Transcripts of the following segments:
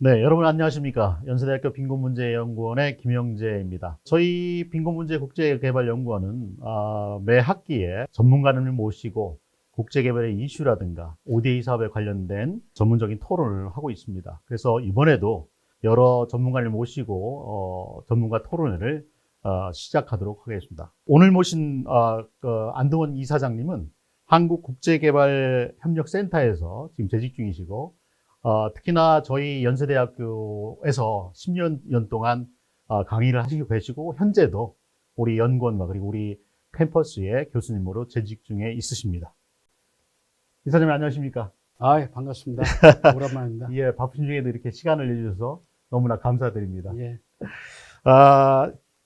네, 여러분 안녕하십니까. 연세대학교 빈곤문제연구원의 김영재입니다. 저희 빈곤문제국제개발연구원은 매 학기에 전문가를 모시고 국제개발의 이슈라든가 ODA 사업에 관련된 전문적인 토론을 하고 있습니다. 그래서 이번에도 여러 전문가를 모시고 전문가 토론회를 시작하도록 하겠습니다. 오늘 모신 안동원 이사장님은 한국국제개발협력센터에서 지금 재직 중이시고 특히나 저희 연세대학교에서 10년 동안 강의를 하시고 계시고, 현재도 우리 연구원과 그리고 우리 캠퍼스의 교수님으로 재직 중에 있으십니다. 이사장님 안녕하십니까? 예, 반갑습니다. 오랜만입니다. 예, 바쁘신 중에도 이렇게 시간을 내주셔서 너무나 감사드립니다. 예.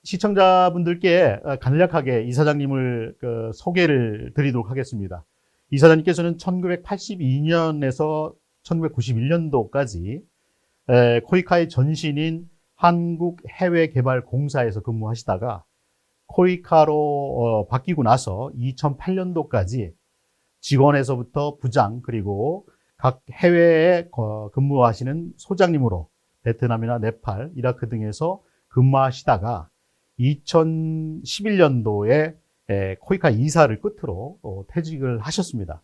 시청자분들께 간략하게 이사장님을 소개를 드리도록 하겠습니다. 이사장님께서는 1982년에서 1991년도까지 코이카의 전신인 한국해외개발공사에서 근무하시다가 코이카로 바뀌고 나서 2008년도까지 직원에서부터 부장 그리고 각 해외에 근무하시는 소장님으로 베트남이나 네팔, 이라크 등에서 근무하시다가 2011년도에 코이카 이사를 끝으로 퇴직을 하셨습니다.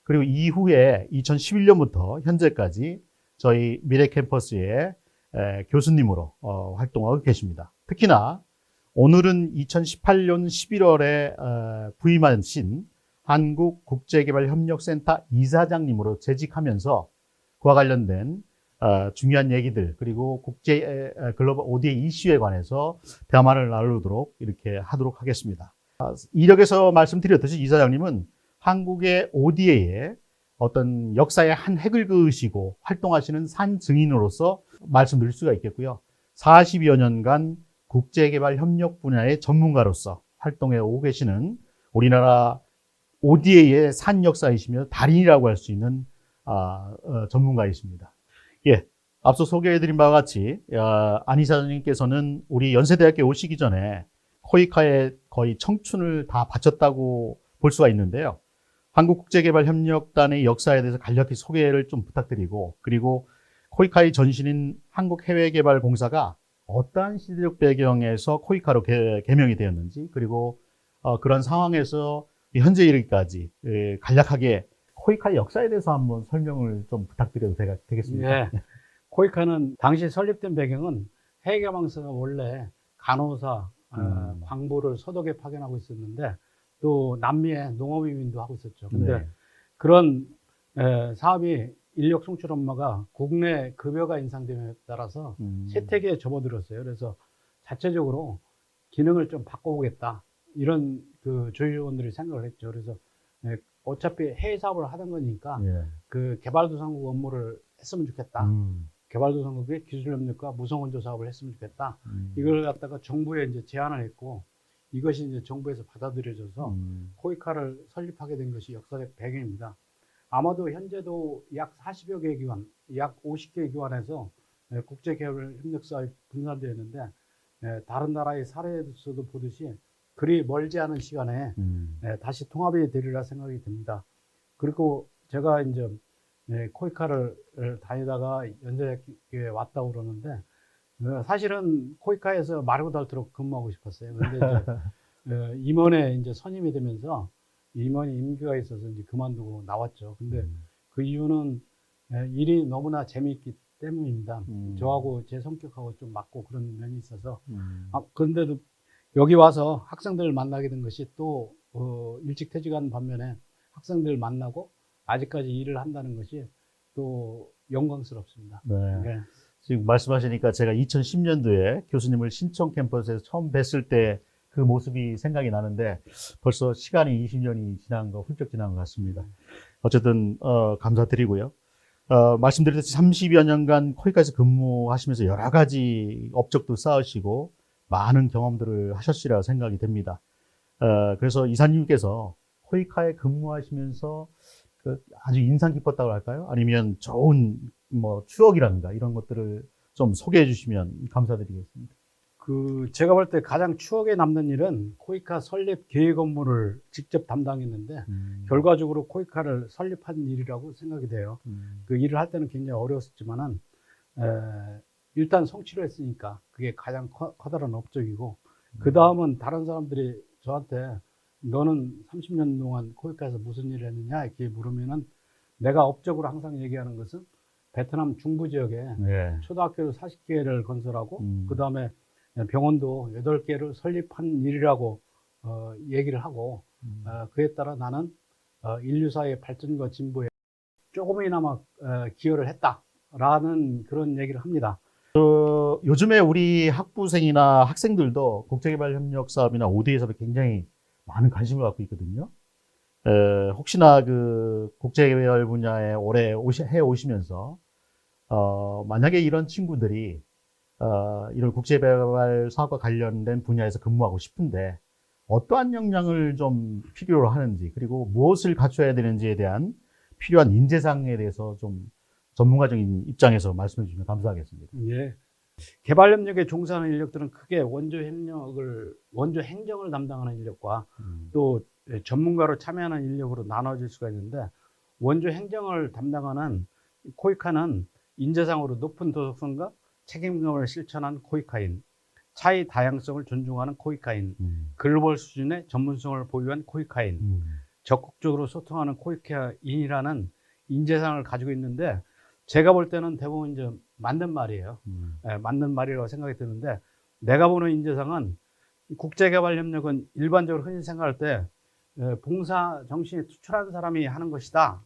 그리고 이후에 2011년부터 현재까지 저희 미래캠퍼스의 교수님으로 활동하고 계십니다. 특히나 오늘은 2018년 11월에 부임하신 한국국제개발협력센터 이사장님으로 재직하면서 그와 관련된 중요한 얘기들 그리고 국제 글로벌 ODA 이슈에 관해서 대화를 나누도록 이렇게 하도록 하겠습니다. 이력에서 말씀드렸듯이 이사장님은 한국의 ODA의 어떤 역사의 한 획을 그으시고 활동하시는 산 증인으로서 말씀드릴 수가 있겠고요. 40여 년간 국제개발 협력 분야의 전문가로서 활동해 오고 계시는 우리나라 ODA의 산 역사이시며 달인이라고 할 수 있는 전문가이십니다. 예, 앞서 소개해드린 바와 같이 안 이사장님께서는 우리 연세대학교에 오시기 전에 코이카에 거의 청춘을 다 바쳤다고 볼 수가 있는데요. 한국국제개발협력단의 역사에 대해서 간략히 소개를 좀 부탁드리고, 그리고 코이카의 전신인 한국해외개발공사가 어떠한 시대적 배경에서 코이카로 개명이 되었는지, 그리고 그런 상황에서 현재 이르기까지 간략하게 코이카의 역사에 대해서 한번 설명을 좀 부탁드려도 되겠습니까? 예. 코이카는 당시 설립된 배경은 해외개발공사가 원래 간호사, 광부를 서독에 파견하고 있었는데 또 남미에 농업이민도 하고 있었죠. 근데 네. 그런 사업이 인력 송출 업무가 국내 급여가 인상됨에 따라서 세태기에 접어들었어요. 그래서 자체적으로 기능을 좀 바꿔보겠다. 이런 그 조직원들이 생각을 했죠. 그래서 어차피 해외 사업을 하던 거니까 예. 그 개발도상국 업무를 했으면 좋겠다. 개발도상국의 기술협력과 무성원조 사업을 했으면 좋겠다. 이걸 갖다가 정부에 이제 제안을 했고, 이것이 이제 정부에서 받아들여져서 코이카를 설립하게 된 것이 역사적 배경입니다. 아마도 현재도 약 40여 개 기관, 약 50개 기관에서 국제개발협력사업이 분산되어 있는데, 다른 나라의 사례에서도 보듯이 그리 멀지 않은 시간에 다시 통합이 되리라 생각이 듭니다. 그리고 제가 이제 코이카를 다니다가 연세대학교에 왔다고 그러는데, 사실은 코이카에서 마르고 닳도록 근무하고 싶었어요. 근데 이제 임원에 이제 선임이 되면서 임원이 임기가 있어서 이제 그만두고 나왔죠. 근데 그 이유는 일이 너무나 재미있기 때문입니다. 저하고 제 성격하고 좀 맞고 그런 면이 있어서. 그런데도 여기 와서 학생들을 만나게 된 것이 또 일찍 퇴직하는 반면에 학생들을 만나고 아직까지 일을 한다는 것이 또 영광스럽습니다. 네. 네. 지금 말씀하시니까 제가 2010년도에 교수님을 신촌 캠퍼스에서 처음 뵀을 때 그 모습이 생각이 나는데 벌써 시간이 20년이 훌쩍 지난 것 같습니다. 어쨌든 감사드리고요. 말씀드렸듯이 30여 년간 코이카에서 근무하시면서 여러 가지 업적도 쌓으시고 많은 경험들을 하셨으리라 생각이 됩니다. 그래서 이사님께서 코이카에 근무하시면서 아주 인상 깊었다고 할까요? 아니면 좋은 추억이라든가 이런 것들을 좀 소개해 주시면 감사드리겠습니다. 제가 볼 때 가장 추억에 남는 일은 코이카 설립 계획 업무를 직접 담당했는데 결과적으로 코이카를 설립한 일이라고 생각이 돼요. 그 일을 할 때는 굉장히 어려웠지만은 일단 성취를 했으니까 그게 가장 커다란 업적이고, 그 다음은 다른 사람들이 저한테 너는 30년 동안 코이카에서 무슨 일을 했느냐 이렇게 물으면은 내가 업적으로 항상 얘기하는 것은 베트남 중부 지역에 예. 초등학교 40개를 건설하고 그 다음에 병원도 8개를 설립한 일이라고 얘기를 하고, 그에 따라 나는 인류사의 발전과 진보에 조금이나마 기여를 했다라는 그런 얘기를 합니다. 요즘에 우리 학부생이나 학생들도 국제개발협력 사업이나 ODA 사업에 굉장히 많은 관심을 갖고 있거든요. 혹시나 그 국제개발 분야에 오래 해 오시면서 만약에 이런 친구들이 이런 국제개발 사업과 관련된 분야에서 근무하고 싶은데 어떠한 역량을 좀 필요로 하는지, 그리고 무엇을 갖춰야 되는지에 대한 필요한 인재상에 대해서 좀 전문가적인 입장에서 말씀해 주시면 감사하겠습니다. 예. 개발협력에 종사하는 인력들은 크게 원조 행정을 담당하는 인력과 또 전문가로 참여하는 인력으로 나눠질 수가 있는데, 원조 행정을 담당하는 코이카는 인재상으로 높은 도덕성과 책임감을 실천한 코이카인, 차의 다양성을 존중하는 코이카인, 글로벌 수준의 전문성을 보유한 코이카인, 적극적으로 소통하는 코이카인이라는 인재상을 가지고 있는데, 제가 볼 때는 대부분 이제 맞는 말이에요. 맞는 말이라고 생각이 드는데, 내가 보는 인재상은 국제개발협력은 일반적으로 흔히 생각할 때 봉사 정신이 투철한 사람이 하는 것이다.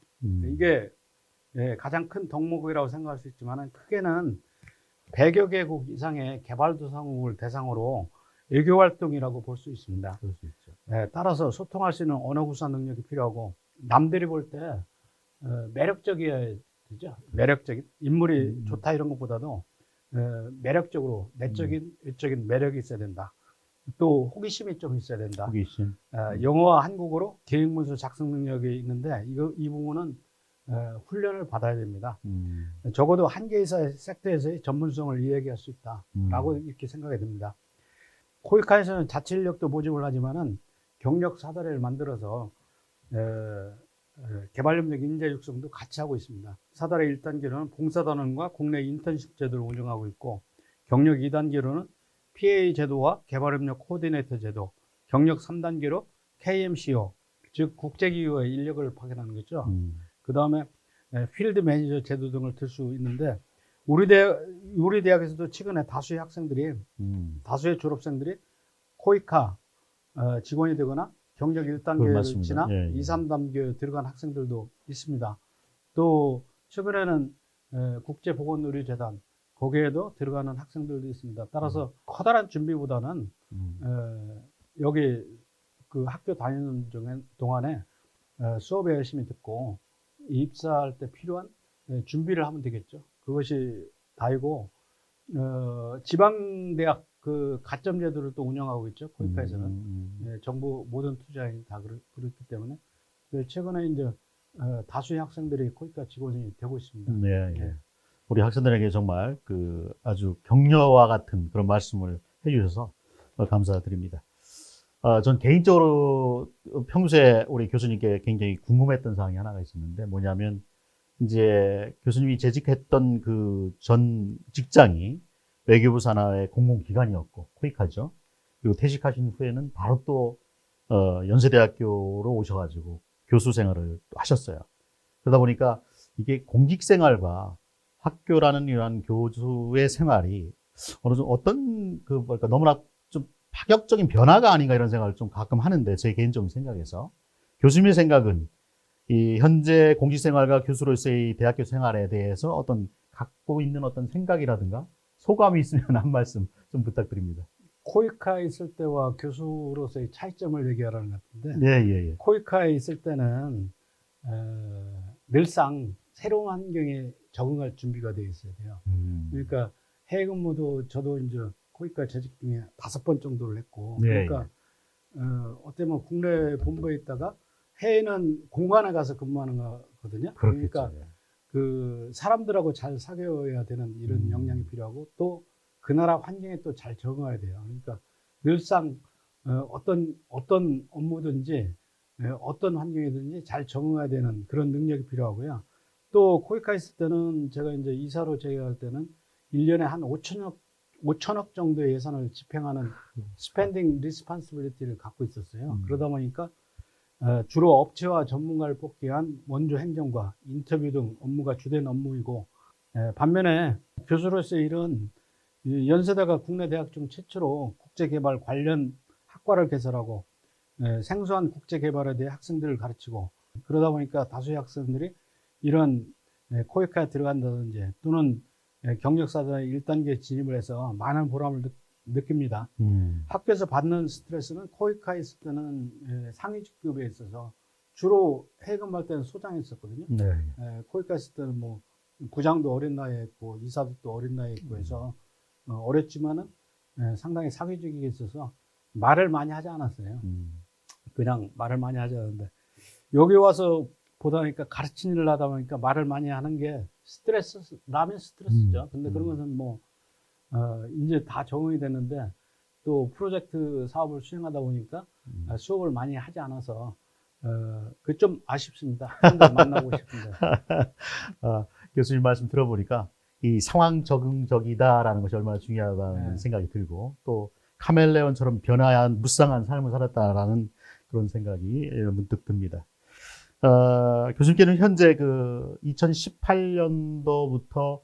이게 가장 큰 덕목이라고 생각할 수 있지만, 크게는 100여 개국 이상의 개발도상국을 대상으로 외교활동이라고 볼 수 있습니다. 그럴 수 있죠. 따라서 소통할 수 있는 언어 구사 능력이 필요하고, 남들이 볼 때 매력적이어야 되죠. 매력적인 인물이 좋다 이런 것보다도 매력적으로 내적인 외적인 매력이 있어야 된다. 또 호기심이 좀 있어야 된다. 호기심. 영어와 한국어로 계획문서 작성 능력이 있는데 이 부분은 훈련을 받아야 됩니다. 적어도 한 개 이상의 섹터에서의 전문성을 이야기할 수 있다라고 이렇게 생각이 듭니다. 코이카에서는 자체 인력도 모집을 하지만은 경력 사다리를 만들어서 개발협력 인재 육성도 같이 하고 있습니다. 사다리 1단계로는 봉사단원과 국내 인턴십 제도를 운영하고 있고, 경력 2단계로는 PA 제도와 개발협력 코디네이터 제도, 경력 3단계로 KMCO, 즉 국제기구의 인력을 파견하는 거죠. 그 다음에 필드 매니저 제도 등을 들 수 있는데, 우리 대학에서도 최근에 다수의 학생들이, 다수의 졸업생들이 코이카 직원이 되거나 경력 1단계를 지나 2, 3단계에 들어간 학생들도 있습니다. 또 최근에는 국제보건의료재단, 거기에도 들어가는 학생들도 있습니다. 따라서 커다란 준비보다는 여기 그 학교 다니는 동안에 수업에 열심히 듣고 입사할 때 필요한 준비를 하면 되겠죠. 그것이 다이고, 지방대학 그 가점 제도를 또 운영하고 있죠. 코이카에서는 정부 모든 투자인이 다 그렇기 때문에 최근에 이제 다수의 학생들이 코이카 직원이 되고 있습니다. 네, 예. 우리 학생들에게 정말 그 아주 격려와 같은 그런 말씀을 해주셔서 감사드립니다. 전 개인적으로 평소에 우리 교수님께 굉장히 궁금했던 사항이 하나가 있었는데, 뭐냐면 이제 교수님이 재직했던 그 전 직장이 외교부 산하의 공공기관이었고 코이카죠. 그리고 퇴직하신 후에는 바로 또 연세대학교로 오셔가지고 교수 생활을 하셨어요. 그러다 보니까 이게 공직 생활과 학교라는 이러한 교수의 생활이 어느 정도 어떤 그 뭐랄까 너무나 좀 파격적인 변화가 아닌가 이런 생각을 좀 가끔 하는데, 제 개인적인 생각에서 교수님의 생각은 이 현재 공직 생활과 교수로서의 대학교 생활에 대해서 어떤 갖고 있는 어떤 생각이라든가 소감이 있으면 한 말씀 좀 부탁드립니다. 코이카에 있을 때와 교수로서의 차이점을 얘기하라는 것 같은데, 예. 코이카에 있을 때는 늘상 새로운 환경에 적응할 준비가 되어 있어야 돼요. 그러니까 해외 근무도 저도 이제 코이카 재직 중에 5번 정도를 했고, 그러니까 어떻게 보면 국내 본부에 있다가 해외는 공간에 가서 근무하는 거거든요. 그렇겠죠. 그러니까 그 사람들하고 잘 사귀어야 되는 이런 역량이 필요하고, 또 그 나라 환경에 또 잘 적응해야 돼요. 그러니까 늘상 어떤 업무든지 어떤 환경이든지 잘 적응해야 되는 그런 능력이 필요하고요. 또 코이카 있을 때는 제가 이제 이사로 재개할 때는 1년에 한 5천억 정도의 예산을 집행하는 스펜딩 리스판시빌리티를 갖고 있었어요. 그러다 보니까 주로 업체와 전문가를 뽑기 위한 원조 행정과 인터뷰 등 업무가 주된 업무이고, 반면에 교수로서의 일은 이 연세대가 국내 대학 중 최초로 국제개발 관련 학과를 개설하고 생소한 국제개발에 대해 학생들을 가르치고, 그러다 보니까 다수의 학생들이 이런 코이카에 들어간다든지 또는 경력사전에 1단계 진입을 해서 많은 보람을 느낍니다. 학교에서 받는 스트레스는 코이카에 있을 때는 상위 직급에 있어서 주로 해금할 때는 소장에 있었거든요. 네. 코이카 있을 때는 뭐 부장도 어린 나이에 있고 이사도 또 어린 나이에 있고 해서 어렸지만은 상당히 사회적이게 있어서 말을 많이 하지 않았어요. 그냥 말을 많이 하지 않았는데 여기 와서 보다 보니까 가르치는 일을 하다 보니까 말을 많이 하는 게 라면 스트레스죠. 근데 그런 것은 뭐 이제 다 적응이 됐는데 또 프로젝트 사업을 수행하다 보니까 수업을 많이 하지 않아서 그 좀 아쉽습니다. 학생들 만나고 싶은데. 교수님 말씀 들어보니까 이 상황 적응적이다라는 것이 얼마나 중요하다는 네. 생각이 들고, 또 카멜레온처럼 변화한 무쌍한 삶을 살았다라는 그런 생각이 문득 듭니다. 교수님께는 현재 그 2018년도부터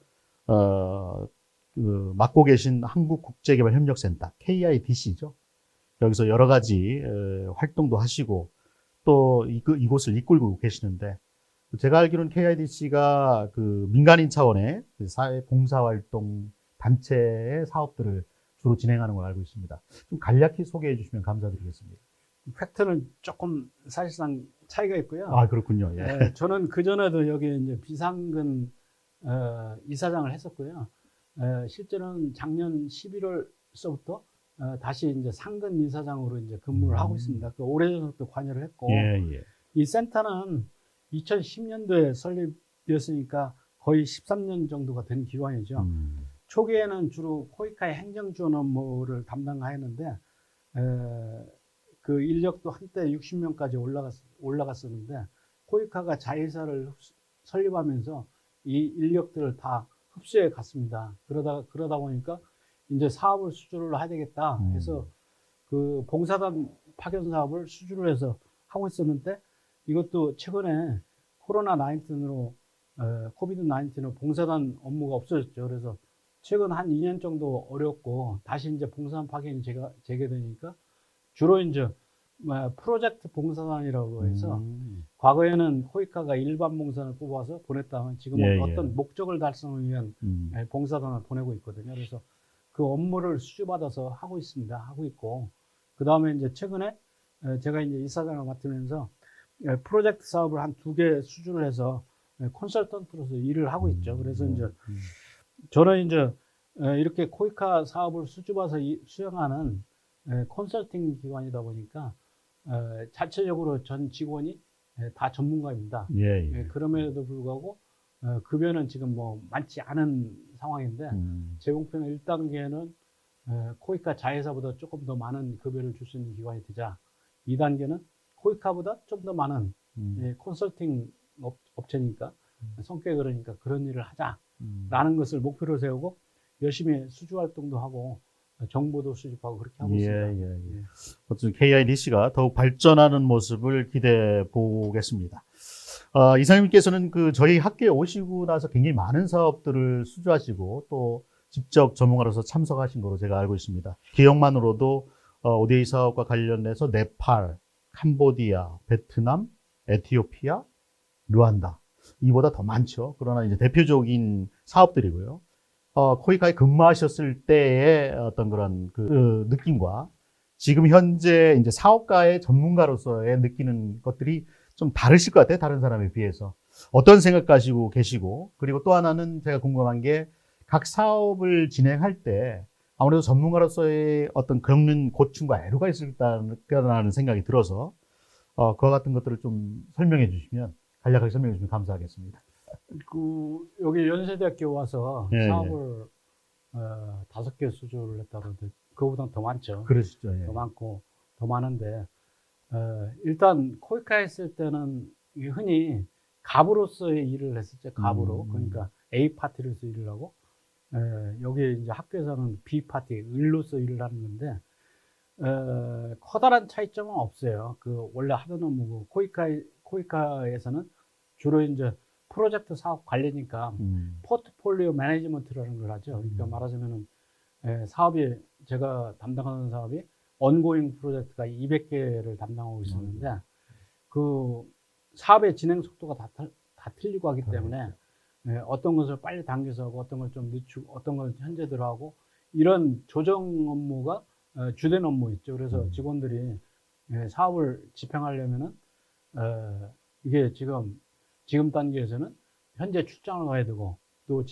맡고 계신 한국국제개발협력센터 KIDC죠. 여기서 여러 가지 활동도 하시고 또 이곳을 이끌고 계시는데, 제가 알기로는 KIDC가 그 민간인 차원의 그 사회 봉사활동 단체의 사업들을 주로 진행하는 걸로 알고 있습니다. 좀 간략히 소개해 주시면 감사드리겠습니다. 팩트는 조금 사실상 차이가 있고요. 아, 그렇군요. 예. 저는 그전에도 여기 이제 비상근 이사장을 했었고요. 실제로는 작년 11월서부터 다시 이제 상근 이사장으로 이제 근무를 하고 있습니다. 그 오래전부터 관여를 했고, 이 센터는 2010년도에 설립되었으니까 거의 13년 정도가 된 기관이죠. 초기에는 주로 코이카의 행정지원 업무를 담당하였는데, 그 인력도 한때 60명까지 올라갔었는데, 코이카가 자회사를 설립하면서 이 인력들을 다 흡수해 갔습니다. 그러다 보니까 이제 사업을 수주를 해야 되겠다 해서 그 봉사단 파견 사업을 수주를 해서 하고 있었는데, 이것도 최근에 코비드 19로 봉사단 업무가 없어졌죠. 그래서 최근 한 2년 정도 어렵고 다시 이제 봉사단 파견이 재개되니까 주로 이제 프로젝트 봉사단이라고 해서 과거에는 코이카가 일반 봉사단을 뽑아서 보냈다면 지금은 어떤 목적을 달성하기 위한 봉사단을 보내고 있거든요. 그래서 그 업무를 수주받아서 하고 있습니다. 하고 있고, 그 다음에 이제 최근에 제가 이제 이사장을 맡으면서 프로젝트 사업을 한 2개 수주를 해서 컨설턴트로서 일을 하고 있죠. 그래서 이제 저는 이제 이렇게 코이카 사업을 수주받아서 수행하는 컨설팅 기관이다 보니까 자체적으로 전 직원이 다 전문가입니다. 그럼에도 불구하고 급여는 지금 뭐 많지 않은 상황인데, 제 목표는 1단계는 코이카 자회사보다 조금 더 많은 급여를 줄 수 있는 기관이 되자, 2단계는 코이카보다 좀 더 많은 컨설팅 업체니까 성격이 그러니까 그런 일을 하자라는 것을 목표로 세우고 열심히 수주 활동도 하고 정보도 수집하고 그렇게 하고 있습니다. 어쨌든 KIDC가 더욱 발전하는 모습을 기대해 보겠습니다. 이사님께서는 그 저희 학교에 오시고 나서 굉장히 많은 사업들을 수주하시고 또 직접 전문가로서 참석하신 거로 제가 알고 있습니다. 기억만으로도 ODA 사업과 관련해서 네팔, 캄보디아, 베트남, 에티오피아, 르완다, 이보다 더 많죠. 그러나 이제 대표적인 사업들이고요. 코이카에 근무하셨을 때의 어떤 그런 그 느낌과 지금 현재 이제 사업가의 전문가로서의 느끼는 것들이 좀 다르실 것 같아요. 다른 사람에 비해서. 어떤 생각 가지고 계시고, 그리고 또 하나는 제가 궁금한 게, 각 사업을 진행할 때 아무래도 전문가로서의 어떤 겪는 고충과 애로가 있을 거라는 생각이 들어서 그와 같은 것들을 좀 설명해 주시면, 간략하게 설명해 주시면 감사하겠습니다. 여기 연세대학교 와서 사업을 5개 수주를 했다고 그러는데 그거보다 더 많죠. 그러시죠. 더 많고 더 많은데, 일단 코이카 했을 때는 흔히 갑으로서의 일을 했었죠. 갑으로. 음. 그러니까 A 파티로서 일을 하고, 여기 이제 학교에서는 B 파티, 을로서 일을 하는 건데, 커다란 차이점은 없어요. 그 원래 하던 업무고, 코이카에서는 주로 이제 프로젝트 사업 관리니까 포트폴리오 매니지먼트라는 걸 하죠. 그러니까 말하자면은 사업이 제가 담당하는 사업이 ongoing 프로젝트가 200개를 담당하고 있었는데 그 사업의 진행 속도가 다 틀리고 하기 때문에 어떤 것을 빨리 당겨서 하고 어떤 걸 좀 늦추고 어떤 걸 현재대로 하고 이런 조정 업무가 주된 업무였죠. 그래서 직원들이 사업을 집행하려면은 이게 지금 단계에서는 현재 출장을 가야 되고 또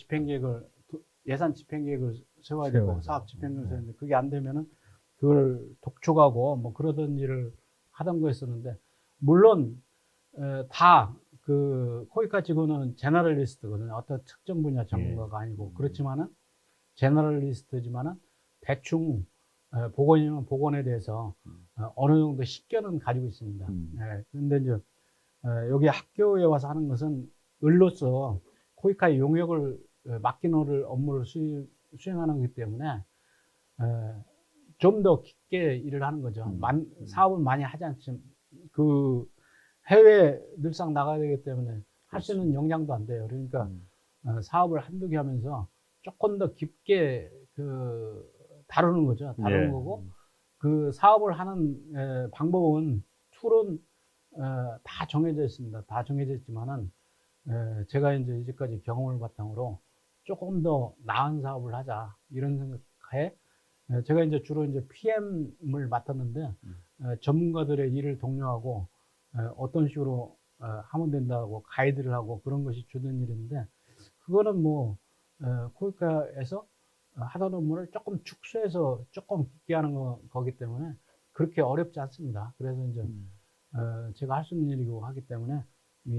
예산 집행 계획을 세워야 되고 사업 집행 계획을 세워야 되는데 그게 안 되면은 그걸 독촉하고 뭐 그러던 일을 하던 거였었는데 물론 다 그 코이카 직원은 제너럴리스트거든요. 어떤 특정 분야 전문가가 아니고 그렇지만은 제너럴리스트지만은 대충 보건이면 보건에 대해서 어느 정도 식견은 가지고 있습니다. 그런데 이제 여기 학교에 와서 하는 것은 을로서 코이카의 용역을 맡긴 업무를 수행하는 거기 때문에 좀 더 깊게 일을 하는 거죠. 사업을 많이 하지 않지만 그 해외 늘상 나가야 되기 때문에 할 수 있는 역량도 안 돼요. 그러니까 사업을 한두 개 하면서 조금 더 깊게 다루는 거죠. 다루는 거고 그 사업을 하는 방법은 툴은 다 정해져 있습니다. 다 정해져 있지만은 제가 이제 이제까지 경험을 바탕으로 조금 더 나은 사업을 하자 이런 생각하에 제가 이제 주로 이제 PM을 맡았는데 전문가들의 일을 독려하고 어떤 식으로 하면 된다고 가이드를 하고 그런 것이 주된 일인데 그거는 뭐 코이카에서 하던 업무를 조금 축소해서 조금 깊게 하는 거기 때문에 그렇게 어렵지 않습니다. 그래서 이제 제가 할 수 있는 일이고 하기 때문에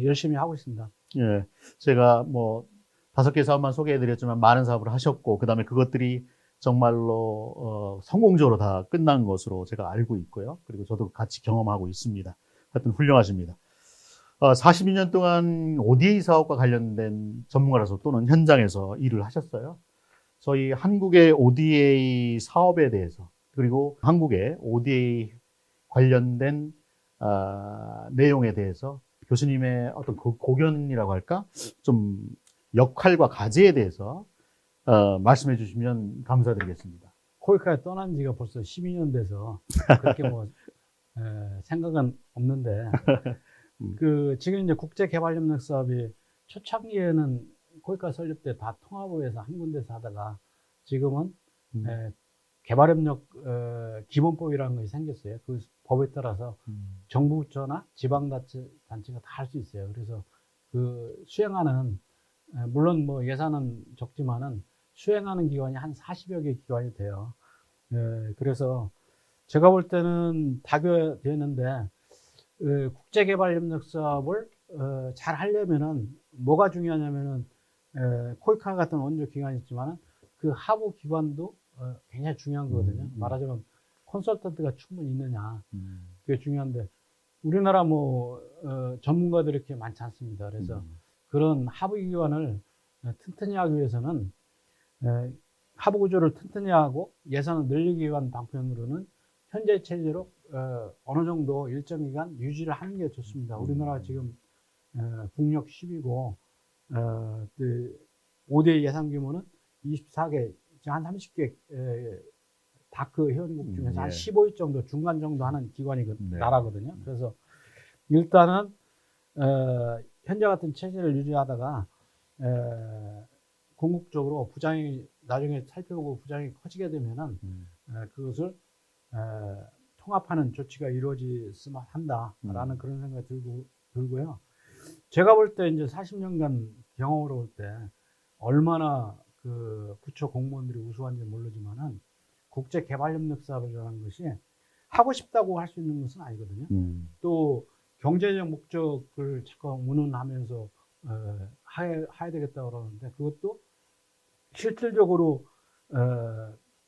열심히 하고 있습니다. 예, 제가 뭐 5개 사업만 소개해드렸지만 많은 사업을 하셨고 그다음에 그것들이 정말로 성공적으로 다 끝난 것으로 제가 알고 있고요. 그리고 저도 같이 경험하고 있습니다. 하여튼 훌륭하십니다. 42년 동안 ODA 사업과 관련된 전문가라서 또는 현장에서 일을 하셨어요. 저희 한국의 ODA 사업에 대해서 그리고 한국의 ODA 관련된 내용에 대해서 교수님의 어떤 고견이라고 할까? 좀 역할과 과제에 대해서 말씀해 주시면 감사드리겠습니다. 코이카에 떠난 지가 벌써 12년 돼서 그렇게 뭐 생각은 없는데 지금 이제 국제개발협력 사업이 초창기에는 코이카 설립 때 다 통합을 해서 한 군데서 하다가 지금은 개발협력 기본법이라는 것이 생겼어요. 그 법에 따라서 정부 부처나 지방단체가 다 할 수 있어요. 그래서 그 수행하는 물론 뭐 예산은 적지만은 수행하는 기관이 한 40여 개 기관이 돼요. 그래서 제가 볼 때는 되는데 국제개발협력 사업을 잘 하려면은 뭐가 중요하냐면은 코이카 같은 원조 기관이 있지만은 그 하부 기관도 굉장히 중요한 거거든요. 말하자면 컨설턴트가 충분히 있느냐 그게 중요한데 우리나라 뭐 전문가들이 이렇게 많지 않습니다. 그래서 그런 하부 기관을 튼튼히 하기 위해서는 하부 구조를 튼튼히 하고 예산을 늘리기 위한 방편으로는 현재 체제로 어느 정도 일정 기간 유지를 하는 게 좋습니다. 우리나라 지금 국력 10이고 5대 예산 규모는 24개, 한 30개 다크 회원국 중에서 한 15위 정도 중간 정도 하는 기관이 나라거든요. 그래서 일단은 현재 같은 체제를 유지하다가 궁극적으로 부장이 나중에 살펴보고 부장이 커지게 되면은 그것을 통합하는 조치가 이루어졌으면 한다라는 그런 생각이 들고요. 제가 볼 때 이제 40년간 경험으로 볼 때 얼마나 그 부처 공무원들이 우수한지 모르지만은 국제개발협력 사업이라는 것이 하고 싶다고 할 수 있는 것은 아니거든요. 또 경제적 목적을 자꾸 운운하면서 해야 되겠다고 그러는데 그것도 실질적으로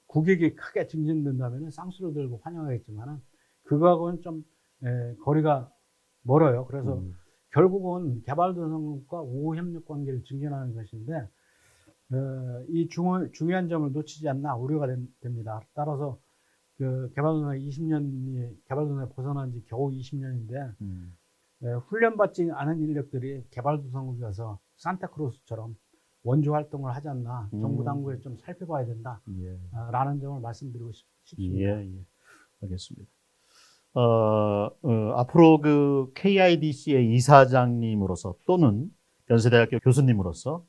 국익이 크게 증진된다면 쌍수를 들고 환영하겠지만은 그거하고는 좀 거리가 멀어요. 그래서 결국은 개발도상국과 우호협력 관계를 증진하는 것인데 이 중요한 점을 놓치지 않나 우려가 됩니다. 따라서 그 개발도상 20년이 개발도상에 벗어난 지 겨우 20년인데 훈련받지 않은 인력들이 개발도상국에 가서 산타크로스처럼 원조 활동을 하지 않나 정부 당국에 좀 살펴봐야 된다. 예. 라는 점을 말씀드리고 싶습니다. 예, 예. 알겠습니다. 앞으로 그 KIDC의 이사장님으로서 또는 연세대학교 교수님으로서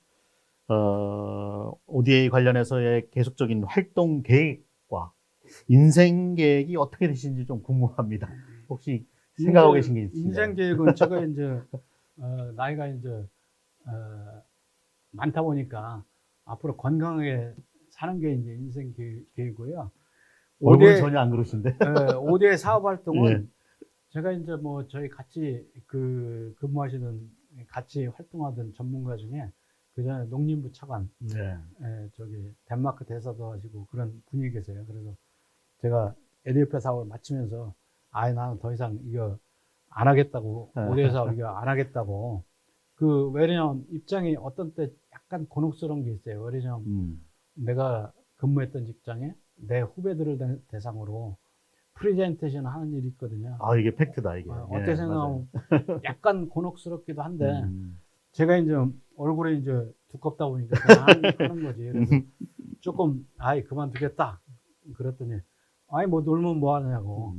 ODA 관련해서의 계속적인 활동 계획과 인생 계획이 어떻게 되시는지 좀 궁금합니다. 혹시 생각하고 계신 게 있으신가요? 인생 계획은 제가 이제 나이가 이제 많다 보니까 앞으로 건강하게 사는 게 이제 인생 계획이고요. 얼굴은 전혀 안 그러신데. 5대 사업 활동은 예. 제가 이제 뭐 저희 같이 근무하시는 같이 활동하던 전문가 중에 그 전에 농림부 차관, 네. 저기 덴마크 대사도 하시고 그런 분이 계세요. 그래서 제가 에듀페 사업을 마치면서 나는 더 이상 이거 안 하겠다고 5대 사업 이거 안 하겠다고 왜냐면 입장이 어떤 때 약간 곤혹스러운 게 있어요. 왜냐면 내가 근무했던 직장에 내 후배들을 대상으로 프레젠테이션 하는 일이 있거든요. 아, 이게 팩트다, 이게. 어떻게 예, 생각하면 약간 곤혹스럽기도 한데, 음. 제가 이제 얼굴이 이제 두껍다 보니까 그냥 하는 거지. 그래서 조금, 그만두겠다. 그랬더니, 뭐 놀면 뭐 하냐고.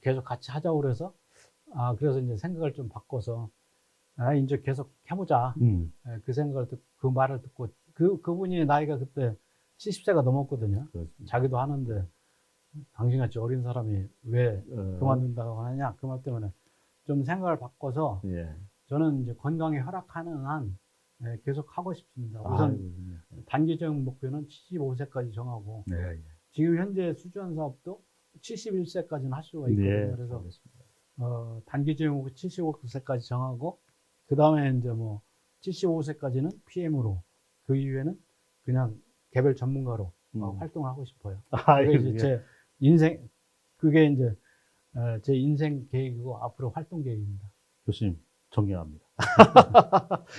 계속 같이 하자고 그래서, 그래서 이제 생각을 좀 바꿔서, 이제 계속 해보자. 그 생각을 듣고, 그 말을 듣고, 그분이 나이가 그때 70세가 넘었거든요. 그렇습니다. 자기도 하는데 당신같이 어린 사람이 왜 그만둔다고 하느냐 그 말 때문에 좀 생각을 바꿔서 예. 저는 이제 건강이 허락하는 한 계속 하고 싶습니다. 우선 단기적 목표는 75세까지 정하고 네. 지금 현재 수주한 사업도 71세까지는 할 수가 있거든요. 네. 그래서 단기적 목표 75세까지 정하고 그 다음에 이제 뭐 75세까지는 PM으로 그 이후에는 그냥 개별 전문가로 활동을 하고 싶어요. 그게 이제 제 인생, 그게 이제 제 인생 계획이고 앞으로 활동 계획입니다. 교수님, 존경합니다.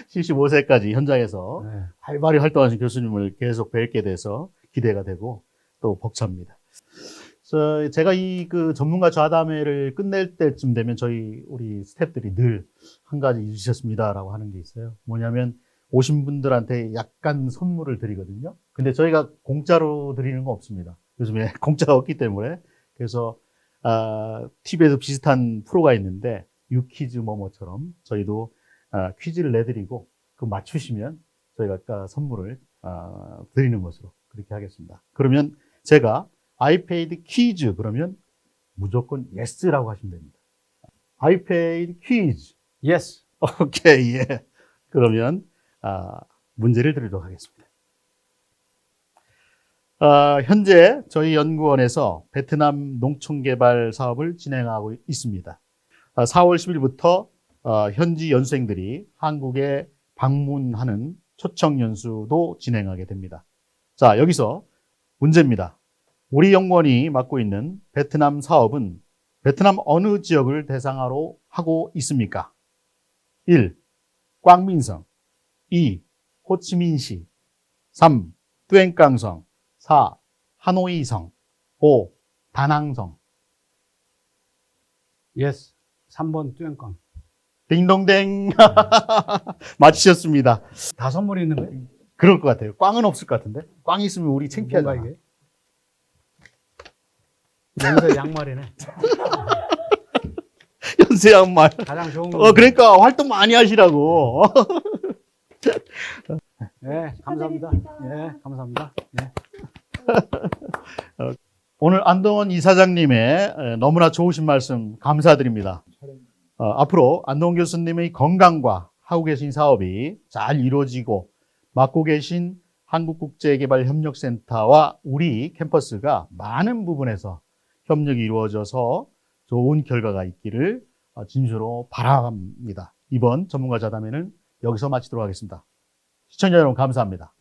75세까지 현장에서 네. 활발히 활동하신 교수님을 계속 뵙게 돼서 기대가 되고 또 벅찹니다. 그래서 제가 그 전문가 좌담회를 끝낼 때쯤 되면 우리 스태프들이 늘 한 가지 잊으셨습니다라고 하는 게 있어요. 뭐냐면 오신 분들한테 약간 선물을 드리거든요. 근데 저희가 공짜로 드리는 거 없습니다. 요즘에 공짜가 없기 때문에. 그래서 TV에도 비슷한 프로가 있는데 유퀴즈 뭐뭐처럼 저희도 퀴즈를 내드리고 그 맞추시면 저희가 아까 선물을 드리는 것으로 그렇게 하겠습니다. 그러면 제가 아이패드 퀴즈 그러면 무조건 예스라고 하시면 됩니다. 아이패드 퀴즈. 예스. 오케이, 예. 그러면 문제를 드리도록 하겠습니다. 현재 저희 연구원에서 베트남 농촌개발 사업을 진행하고 있습니다. 4월 10일부터 현지 연수생들이 한국에 방문하는 초청 연수도 진행하게 됩니다. 자, 여기서 문제입니다. 우리 연구원이 맡고 있는 베트남 사업은 베트남 어느 지역을 대상으로 하고 있습니까? 1. 꽝민성 2. 호치민시 3. 뚜엔깡성 4. 하노이성 5. 다낭성 예스. 3번 뚜엔꽝. 딩동댕 맞히셨습니다. 다 선물이 있는 거예요? 그럴 것 같아요. 꽝은 없을 것 같은데 꽝 있으면 우리 창피하잖아. 뭔가 이게? 연세 양말이네. 연세 양말. 가장 좋은 거. 그러니까 활동 많이 하시라고. 네, 감사합니다. 네, 감사합니다. 네. 오늘 안동원 이사장님의 너무나 좋으신 말씀 감사드립니다. 앞으로 안동원 교수님의 건강과 하고 계신 사업이 잘 이루어지고 맡고 계신 한국국제개발협력센터와 우리 캠퍼스가 많은 부분에서 협력이 이루어져서 좋은 결과가 있기를 진심으로 바랍니다. 이번 전문가 자담회는 여기서 마치도록 하겠습니다. 시청자 여러분 감사합니다.